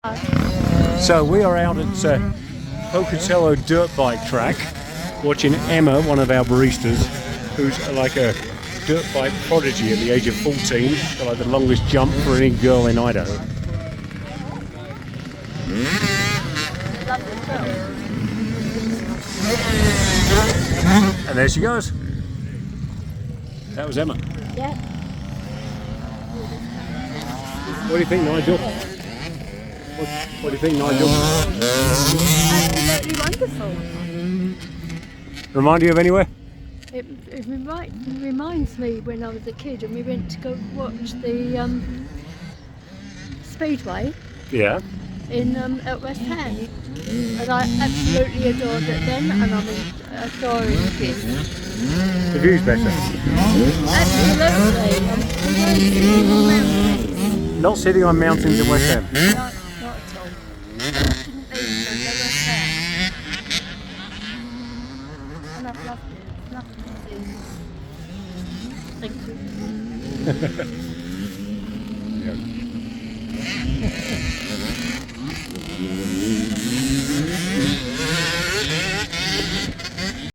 So we are out at Pocatello dirt bike track watching Emma, one of our baristas, who's like a dirt bike prodigy at the age of 14, got like the longest jump for any girl in Idaho. And there she goes. That was Emma. Yeah. What do you think, Nigel? What do you think, Nigel? Absolutely wonderful. Remind you of anywhere? It reminds me when I was a kid and we went to go watch the Speedway Yeah. in at West Ham, and I absolutely adored it then, and I'm adoring this. The view's better. Absolutely. Not sitting on mountains in West Ham. Not at all. Didn't leave them, they were there. And I've loved it. Loved it since. Thank you. Yeah.